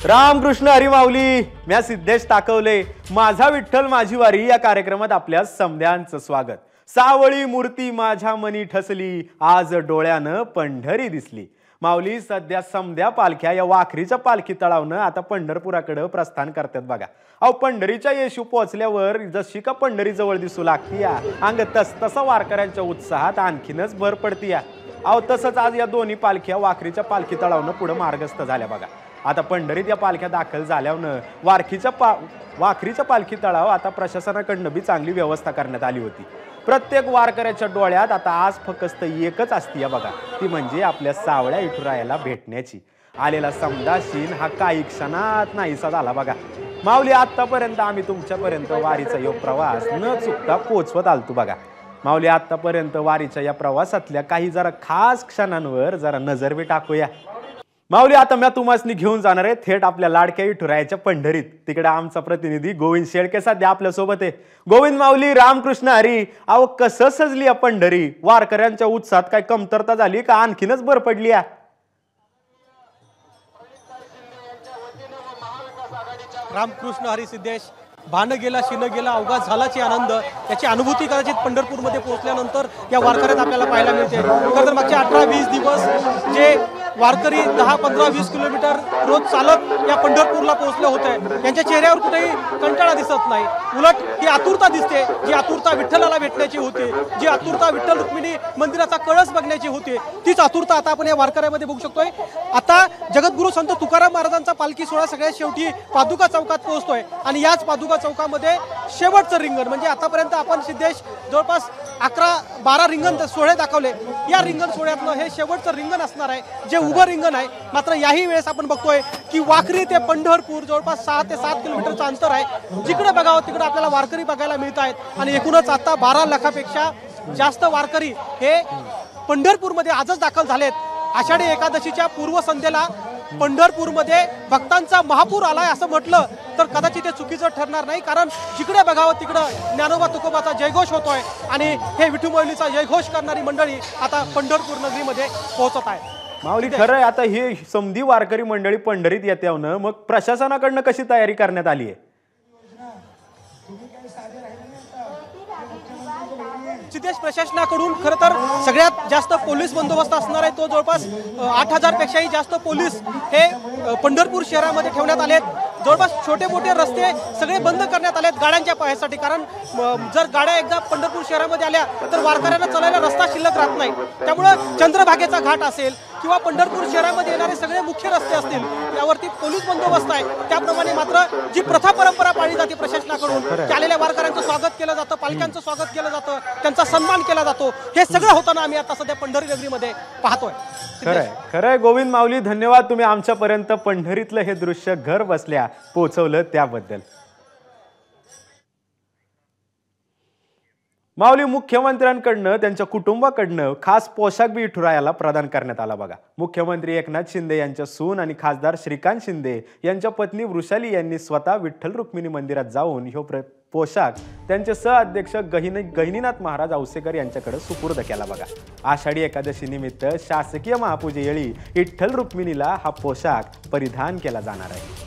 रामकृष्ण हरी माऊली. म्या सिद्धेश टाकवले. माझा विठ्ठल माझी वारी या कार्यक्रमात आपल्या समद्यांचं स्वागत. सावळी मूर्ती माझ्या मनी ठसली, आज डोळ्यानं पंढरी दिसली. माऊली सध्या समद्या पालख्या या वाखरीच्या पालखी तळावनं आता पंढरपुराकडे प्रस्थान करतात बघा. अहो पंढरीच्या येशू पोहोचल्यावर जशी का पंढरी जवळ दिसू लागती या अंग तसा वारकऱ्यांच्या उत्साहात आणखीनच भर पडती या. अहो तसंच आज या दोन्ही पालख्या वाखरीच्या पालखी तळावनं पुढे मार्गस्थ झाल्या बघा. आता पंढरीत या पालख्या दाखल झाल्यानं वाखरीच्या पालखी तळाव आता प्रशासनाकडनं बी चांगली व्यवस्था करण्यात आली होती. प्रत्येक वारकऱ्याच्या डोळ्यात आता आज फक्त एकच असती या बघा, ती म्हणजे आपल्या सावळ्या विठुरायाला भेटण्याची. आलेला समदाशीन हा काही क्षणात नाहीसा झाला बघा. माऊली आतापर्यंत आम्ही तुमच्यापर्यंत वारीचा योग प्रवास न चुकता पोहोचवत आलतो बघा. माऊली आतापर्यंत वारीच्या या प्रवासातल्या काही जरा खास क्षणांवर जरा नजर बी टाकूया. माऊली आता मी तुम्हाला घेऊन जाणार आहे थेट आपल्या लाडक्या विठुरायाच्या पंढरीत. तिकडे आमचा प्रतिनिधी गोविंद शेळके सध्या आपल्या सोबत आहे. गोविंद माऊली रामकृष्ण हरी. अहो कसं सजली या पंढरी? वारकऱ्यांच्या उत्साहात काय कमतरता झाली का आणखीनच भर पडली या? रामकृष्ण हरी सिद्धेश. भान गेला शिन गेला अवघा झालाची आनंद याची अनुभूती कदाचित पंढरपूरमध्ये पोहोचल्यानंतर या वारकऱ्यात आपल्याला पाहायला मिळते. तर मागचे 18-20 दिवस जे वारकरी 10-15-20 किलोमीटर रोज चालत या पंढरपूरला पोहोचले होते, यांच्या चेहऱ्यावर कुठेही कंटाळा दिसत नाही. उलट ही आतुरता दिसते, जी आतुरता विठ्ठलाला भेटण्याची होती, जी आतुरता विठ्ठल रुक्मिणी मंदिराचा कळस बघण्याची होती, तीच आतुरता आता आपण या वारकऱ्यामध्ये बघू शकतोय. आता जगद्गुरू संत तुकाराम महाराजांचा पालखी सोहळा सगळ्यात शेवटी पादुका चौकात पोहोचतोय आणि याच पादुका चौकामध्ये शेवटचं रिंगण म्हणजे आतापर्यंत आपण सिद्धेश जवळपास 11-12 रिंगण सोहळे दाखवले. या रिंगण सोहळ्यातलं हे शेवटचं रिंगण असणार आहे, जे उभं रिंगण आहे. मात्र याही वेळेस आपण बघतोय की वाखरी ते पंढरपूर जवळपास 6 ते 7 किलोमीटरचं अंतर आहे. जिकडे बघावं तिकडे आपल्याला वारकरी बघायला मिळत आहेत आणि एकूणच आता 12 लाखापेक्षा जास्त वारकरी हे पंढरपूरमध्ये आजच दाखल झालेत. आषाढी एकादशीच्या पूर्वसंध्येला पंढरपूरमध्ये भक्तांचा महापूर आलाय असं म्हटलं तर कदाचित ते चुकीचं ठरणार नाही, कारण जिकडे बघावं तिकडं ज्ञानोबा तुकोबाचा जयघोष होतोय आणि हे विठू माऊलीचा जयघोष करणारी मंडळी आता पंढरपूर नगरीमध्ये पोहोचत आहे. माऊली खरं आता ही समधी वारकरी मंडळी पंढरीत येते, मग प्रशासनाकडनं कशी तयारी करण्यात आली आहे? सिद्धेश प्रशासनाकडून खरं तर सगळ्यात जास्त पोलीस बंदोबस्त असणार आहे. तो जवळपास 8,000 पेक्षाही जास्त पोलीस हे पंढरपूर शहरामध्ये ठेवण्यात आलेत. जवळपास छोटे मोठे रस्ते सगळे बंद करण्यात आलेत गाड्यांच्या पायासाठी, कारण जर गाड्या एकदा पंढरपूर शहरामध्ये आल्या तर वारकऱ्यांना चालायला रस्ता शिल्लक राहत नाही. त्यामुळं चंद्रभागेचा घाट असेल किंवा पंढरपूर शहरामध्ये येणारे सगळे मुख्य रस्ते असतील त्यावरती पोलीस बंदोबस्त आहे. त्याप्रमाणे मात्र जी प्रथा परंपरा पाळली जाते प्रशासनाकडून, आलेल्या वारकऱ्यांचं स्वागत केलं जातं, पालख्यांचं स्वागत केलं जातं, त्यांचा सन्मान केला जातो, हे सगळं होताना आम्ही आता सध्या पंढरी नगरीमध्ये पाहतोय. खरंय गोविंद माऊली, धन्यवाद. तुम्ही आमच्यापर्यंत पंढरीतलं हे दृश्य घर बसल्या पोहोचवलं त्याबद्दल. माऊली मुख्यमंत्र्यांकडनं त्यांच्या कुटुंबाकडनं खास पोशाख बी विठुरायाला प्रदान करण्यात आला बघा. मुख्यमंत्री एकनाथ शिंदे यांच्या सून आणि खासदार श्रीकांत शिंदे यांच्या पत्नी वृषाली यांनी स्वतः विठ्ठल रुक्मिणी मंदिरात जाऊन ह्यो पोशाख त्यांचे सहअध्यक्ष गहिनीनाथ महाराज औसेकर यांच्याकडे सुपूर्द केला बघा. आषाढी एकादशी निमित्त शासकीय महापूजेवेळी विठ्ठल रुक्मिणीला हा पोशाख परिधान केला जाणार आहे.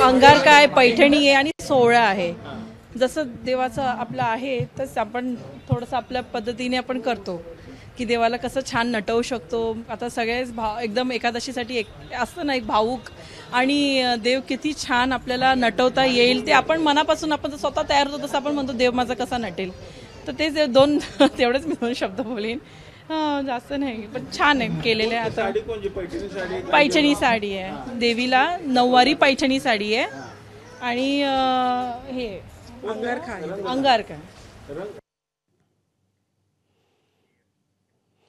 अंगार काय पैठणी आहे आणि सोहळा आहे. जसं देवाचं आपलं आहे तसं आपण थोडंसं आपल्या पद्धतीने आपण करतो की देवाला कसं छान नटवू शकतो. आता सगळेच एकदम एकादशीसाठी असतं ना एक भावूक, आणि देव किती छान आपल्याला नटवता येईल ते आपण मनापासून आपण स्वतः तयार होतो तसं आपण म्हणतो देव माझा कसा नटेल. तर ते तेवढेच मी 2 शब्द बोलेन, जास्त नाही, पण छान आहे केलेलं आहे. आता पैठणी साडी आहे, देवीला नऊवारी पैठणी साडी आहे आणि हे अंगार काय.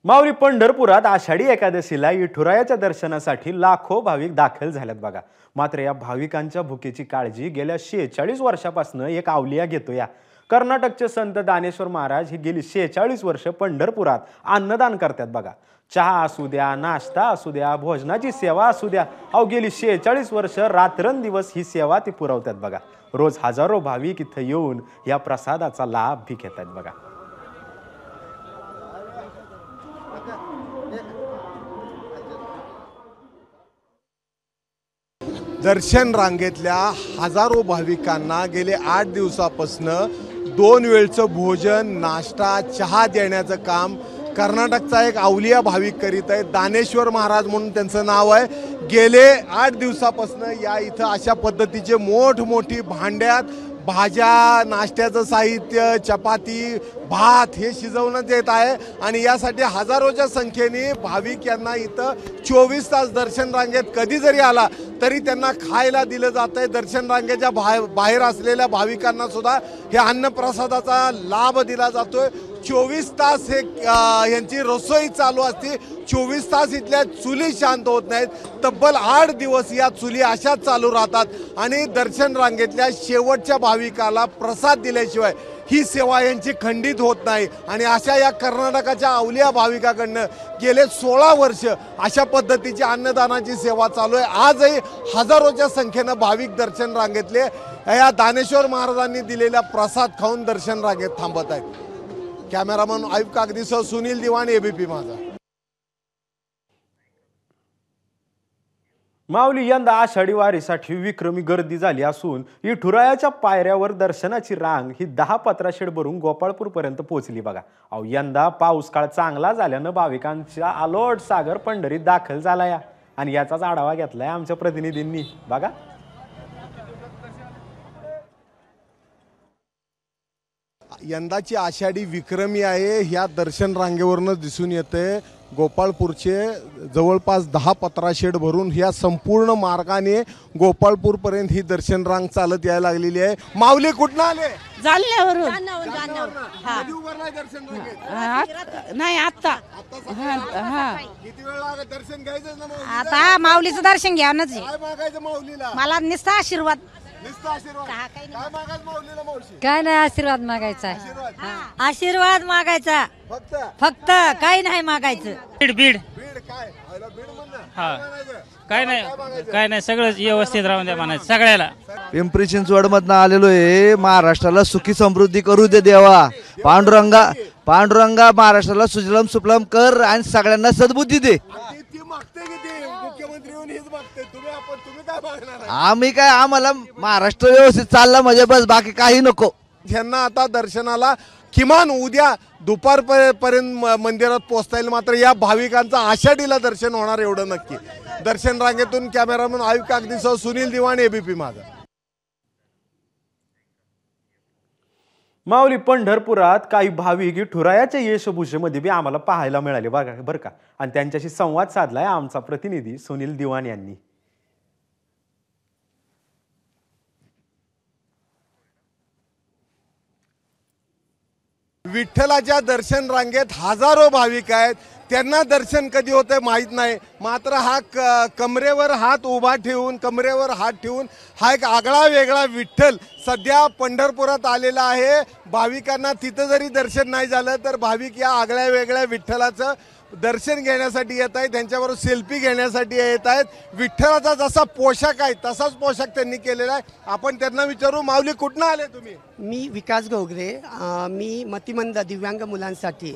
माऊली पंढरपुरात आषाढी एकादशीला विठुरायाच्या दर्शनासाठी लाखो भाविक दाखल झालेत बघा. मात्र या भाविकांच्या भुकेची काळजी गेल्या 46 वर्षापासून एक आवलिया घेतो या. कर्नाटकचे संत दानेश्वर महाराज हे गेली 46 वर्ष पंढरपुरात अन्नदान करतात बघा. चहा असू द्या, नाश्ता असू द्या, भोजनाची सेवा असू द्या, अहो गेली 46 वर्ष रात्रंदिवस ही सेवा ती पुरवतात बघा. रोज हजारो भाविक इथं येऊन या प्रसादाचा लाभ भी घेतात बघा. दर्शन रांगेतल्या हजारो भाविकांना गेले 8 दिवसापासून 2 वेळचं भोजन, नाश्ता, चहा देण्याचं काम कर्नाटकचा एक अवलिया भाविक करीत आहे. दानेश्वर महाराज म्हणून त्यांचं नाव आहे. गेले 8 दिवसापासून या इथं अशा पद्धतीचे मोठमोठी भांड्यात भाज्या, नाश्त्याचं साहित्य, चपाती, भात हे शिजवण्यात येत आहे आणि यासाठी हजारोच्या संख्येने भाविक यांना इथं 24 तास दर्शन रांगेत कधी जरी आला तरी त्यांना खायला दिलं जात आहे. दर्शन रांगेच्या बाहेर असलेल्या भाविकांना सुद्धा हे अन्नप्रसादाचा लाभ दिला जातोय. 24 तास हे यांची रसोई चालू असते. 24 तास इथल्या चुली शांत होत नाहीत. तब्बल 8 दिवस या चुली अशाच चालू राहतात आणि दर्शन रांगेतल्या शेवटच्या भाविकाला प्रसाद दिल्याशिवाय ही सेवा यांची खंडित होत नाही. आणि अशा या कर्नाटकाच्या अवलिया भाविकाकडनं गेले 16 वर्ष अशा पद्धतीची अन्नदानाची सेवा चालू आहे. आजही हजारोच्या संख्येनं भाविक दर्शन रांगेतले या दानेश्वर महाराजांनी दिलेला प्रसाद खाऊन दर्शन रांगेत थांबत आहेत. कॅमेरामन आयुब कागदीसह सुनील दिवाण, एबीपी माझा. माऊली यंदा आषाढी वारीसाठी विक्रमी गर्दी झाली असून विठुरायाच्या पायऱ्यावर दर्शनाची रांग ही 10 पत्राशेड भरून गोपाळपूर पर्यंत पोहोचली बघा. अहो यंदा पाऊस काळ चांगला झाल्यानं भाविकांच्या आलोट सागर पंढरीत दाखल झालाय आणि याचाच आढावा घेतलाय आमच्या प्रतिनिधींनी बघा. यंदाची आषाढी विक्रमी आहे. ह्या दर्शन रांगेवरनं दिसून येते. गोपाळपूरचे जवळपास 10 पत्राशेड भरून ह्या संपूर्ण मार्गाने गोपाळपूरपर्यंत ही दर्शन रांग चालत यायला लागलेली आहे. माऊली कुठनं आले? जालन्यावरून. नाही आता किती वेळ लागेल दर्शन घ्यायचं ना माऊलीला? आता माऊलीचं दर्शन घ्यावंच आहे. काय मागायचं माऊलीला? मला नुसता आशीर्वाद. नुसतं आशीर्वाद. काय मागायचं माऊलीला मावशी? काय नाही, आशीर्वाद मागायचा. आशीर्वाद मागायचा फक्त फक्त, काही नाही मागायचं. बीड बीड काय? आयला बीड म्हणणं? हा. काय म्हणायचं? काय नाही सगळं व्यवस्थित राहून द्या म्हणायचं सगळ्याला. पिंपरी चिंचवड मधनं आलेलो आहे. महाराष्ट्राला सुखी समृद्धी करू दे देवा. पांडुरंगा महाराष्ट्राला सुजलम सुफलम कर आणि सगळ्यांना सद्बुद्धी दे. ती मागते किती? मुख्यमंत्री येऊन हेच मागते. तुम्ही काय मागणार आहे? आम्ही काय, आम्हाला महाराष्ट्र व्यवस्थित चालला म्हणजे बस, बाकी काही नको. यांना आता दर्शनाला किमान उद्या दुपारपर्यंत मंदिरात पोहोचता येईल. मात्र या भाविकांचा आषाढीला दर्शन होणार एवढं नक्की. दर्शन रांगेतून कॅमेरामन आयुब कागदीसह सुनील दिवाण, एबीपी माझा. माऊली पंढरपुरात काही भाविक विठुरायाच्या वेशभूषेमध्ये बी आम्हाला पाहायला मिळाले बरं का. आणि त्यांच्याशी संवाद साधलाय आमचा प्रतिनिधी सुनील दिवाण यांनी. विठ्ठलाच्या दर्शन रांगेत हजारो भाविक आहेत. त्यांना दर्शन कधी होतंय माहीत नाही. मात्र हा कमरेवर हात उभा ठेवून, कमरेवर हात ठेवून हा एक आगळा वेगळा विठ्ठल सध्या पंढरपुरात आलेला आहे. भाविकांना तिथं जरी दर्शन नाही झालं तर भाविक या आगळ्या वेगळ्या विठ्ठलाचं दर्शन घेण्यासाठी येत आहेत. त्यांच्याबरोबर सेल्फी घेण्यासाठी येत आहेत. विठ्ठलाचा जसा पोशाख आहे तसाच पोशाख त्यांनी केलेला आहे. आपण त्यांना विचारू, माऊली कुठनं आले तुम्ही? मी विकास घोगरे. मी मतिमंद दिव्यांग मुलांसाठी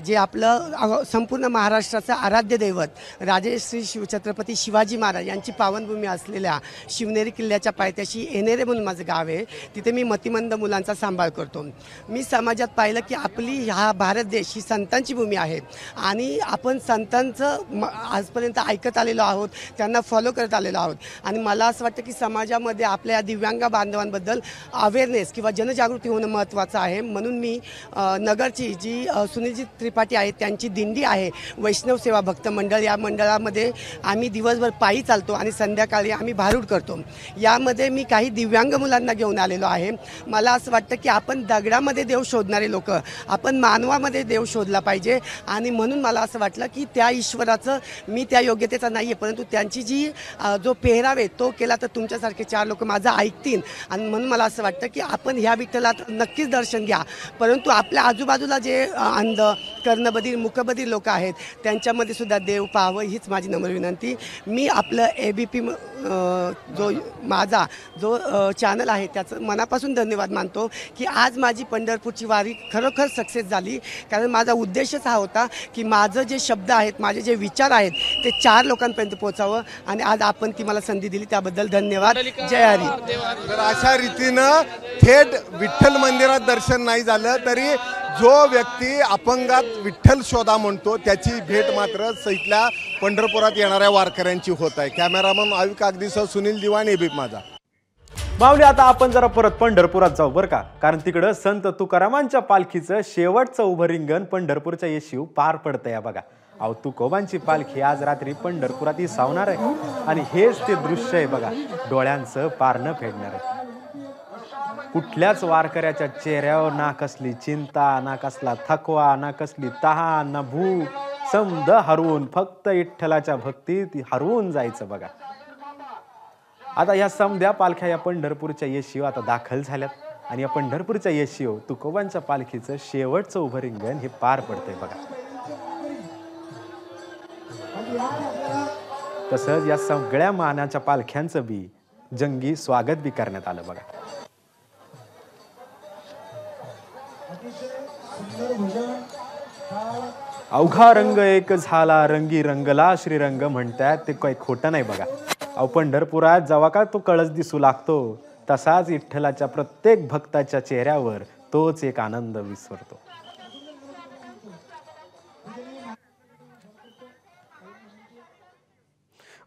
जे आपलं संपूर्ण महाराष्ट्राचं आराध्य दैवत राजश्री शिवछत्रपती शिवाजी महाराज यांची पावनभूमी असलेल्या शिवनेरी किल्ल्याच्या पायथ्याशी येणेरे म्हणून माझं गाव आहे. तिथे मी मतिमंद मुलांचा सांभाळ करतो. मी समाजात पाहिलं की आपली हा भारत देश ही संतांची भूमी आहे आणि आपण संतांचं आजपर्यंत ऐकत आलेलो आहोत, त्यांना फॉलो करत आलेलो आहोत. आणि मला असं वाटतं की समाजामध्ये आपल्या दिव्यांग बांधवांबद्दल अवेअरनेस किंवा जनजागृती होणं महत्त्वाचं आहे. म्हणून मी नगरची जी सुनीलजी त्रिपाठी आहेत त्यांची दिंडी आहे वैष्णव सेवा भक्त मंडळ, या मंडळामध्ये आम्ही दिवसभर पायी चालतो आणि संध्याकाळी आम्ही भारूड करतो. यामध्ये मी काही दिव्यांग मुलांना घेऊन आलेलो आहे. मला असं वाटतं की आपण दगडामध्ये देव शोधणारे लोक, आपण मानवामध्ये देव शोधला पाहिजे आणि म्हणून मला मला असं वाटलं की त्या ईश्वराचं मी त्या योग्यतेचा नाही आहे, परंतु त्यांची जी जो पेहराव आहे तो केला तर तुमच्यासारखे 4 लोक माझं ऐकतील. आणि म्हणून मला असं वाटतं की आपण ह्या विठ्ठलात नक्कीच दर्शन घ्या, परंतु आपल्या आजूबाजूला जे अंध कर्णबधीर मुकबधीर लोक आहेत त्यांच्यामध्ये सुद्धा देव पाहावं हीच माझी नम्र विनंती. मी आपलं ABP जो माझा जो चॅनल आहे त्याचं मनापासून धन्यवाद मानतो की आज माझी पंढरपूरची वारी खरोखर सक्सेस झाली. कारण माझा उद्देशच हा होता की माझं जे शब्द आहेत, माझे जे विचार आहेत ते 4 लोकांपर्यंत पोहोचावं, आणि आज आपण ती मला संधी दिली त्याबद्दल धन्यवाद. जय हरी. तर अशा रीतीनं थेट विठ्ठल मंदिरात दर्शन नाही झालं तरी जो व्यक्ती अपंगात विठ्ठल शोधा म्हणतो त्याची भेट मात्र सैतल्या पंढरपुरात येणाऱ्या वारकऱ्यांची होत आहे. कॅमेरामन आयुष कागदीसह सुनील दिवाण, ABP माझा. माऊली, आता आपण जरा परत पंढरपुरात जाऊ बरं का, कारण तिकडं संत तुकारामांच्या पालखीचं शेवटचं उभं रिंगण पंढरपूरच्या येशीव पार पडतंय. या बघा, अहो तुकोबांची पालखी आज रात्री पंढरपुरात सावणार आहे आणि हेच ते दृश्य आहे बघा, डोळ्यांचं पारणं फेडणार आहे. कुठल्याच वारकऱ्याच्या चेहऱ्यावर ना कसली चिंता, ना कसला थकवा, ना कसली तहान, ना भूक, समद हरवून फक्त विठ्ठलाच्या भक्तीत हरवून जायचं बघा. आता या समध्या पालख्या या पंढरपूरच्या येशीव आता दाखल झाल्यात आणि या पंढरपूरच्या येशीव तुकोबांच्या पालखीचं शेवटचं उभं रिंगण हे पार पडतंय बघा. तसंच या सगळ्या मानाच्या पालख्यांचं बी जंगी स्वागत बी करण्यात आलं बघा. अवघा रंग एक झाला रंगी रंगला श्रीरंग म्हणतात ते काही खोटं नाही बघा. अहो पंढरपुरात जेव्हा का तो कळस दिसू लागतो तसाच विठ्ठलाच्या प्रत्येक भक्ताच्या चेहऱ्यावर तोच एक आनंद विसरतो.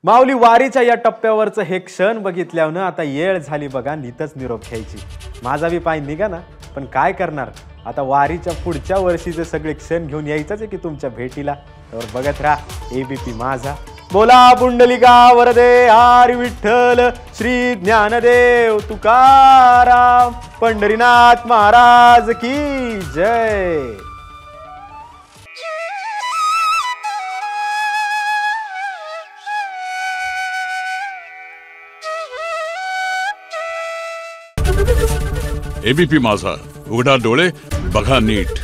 माऊली, वारीच्या या टप्प्यावरचं हे क्षण बघितल्यावर आता येळ झाली बघा नीतच निरोप घ्यायची. माझा बी पाय निघा ना, पण काय करणार, आता वारीच्या पुढच्या वर्षीचे सगळे क्षण घेऊन यायचंच आहे की तुमच्या भेटीला. तर बघत राहा ABP माझा. बोला पुंडलिका वरदे हरी विठ्ठल श्री ज्ञानदेव तुकाराम पंढरीनाथ महाराज की जय. ABP माझा, उघडा डोळे बघा नीट.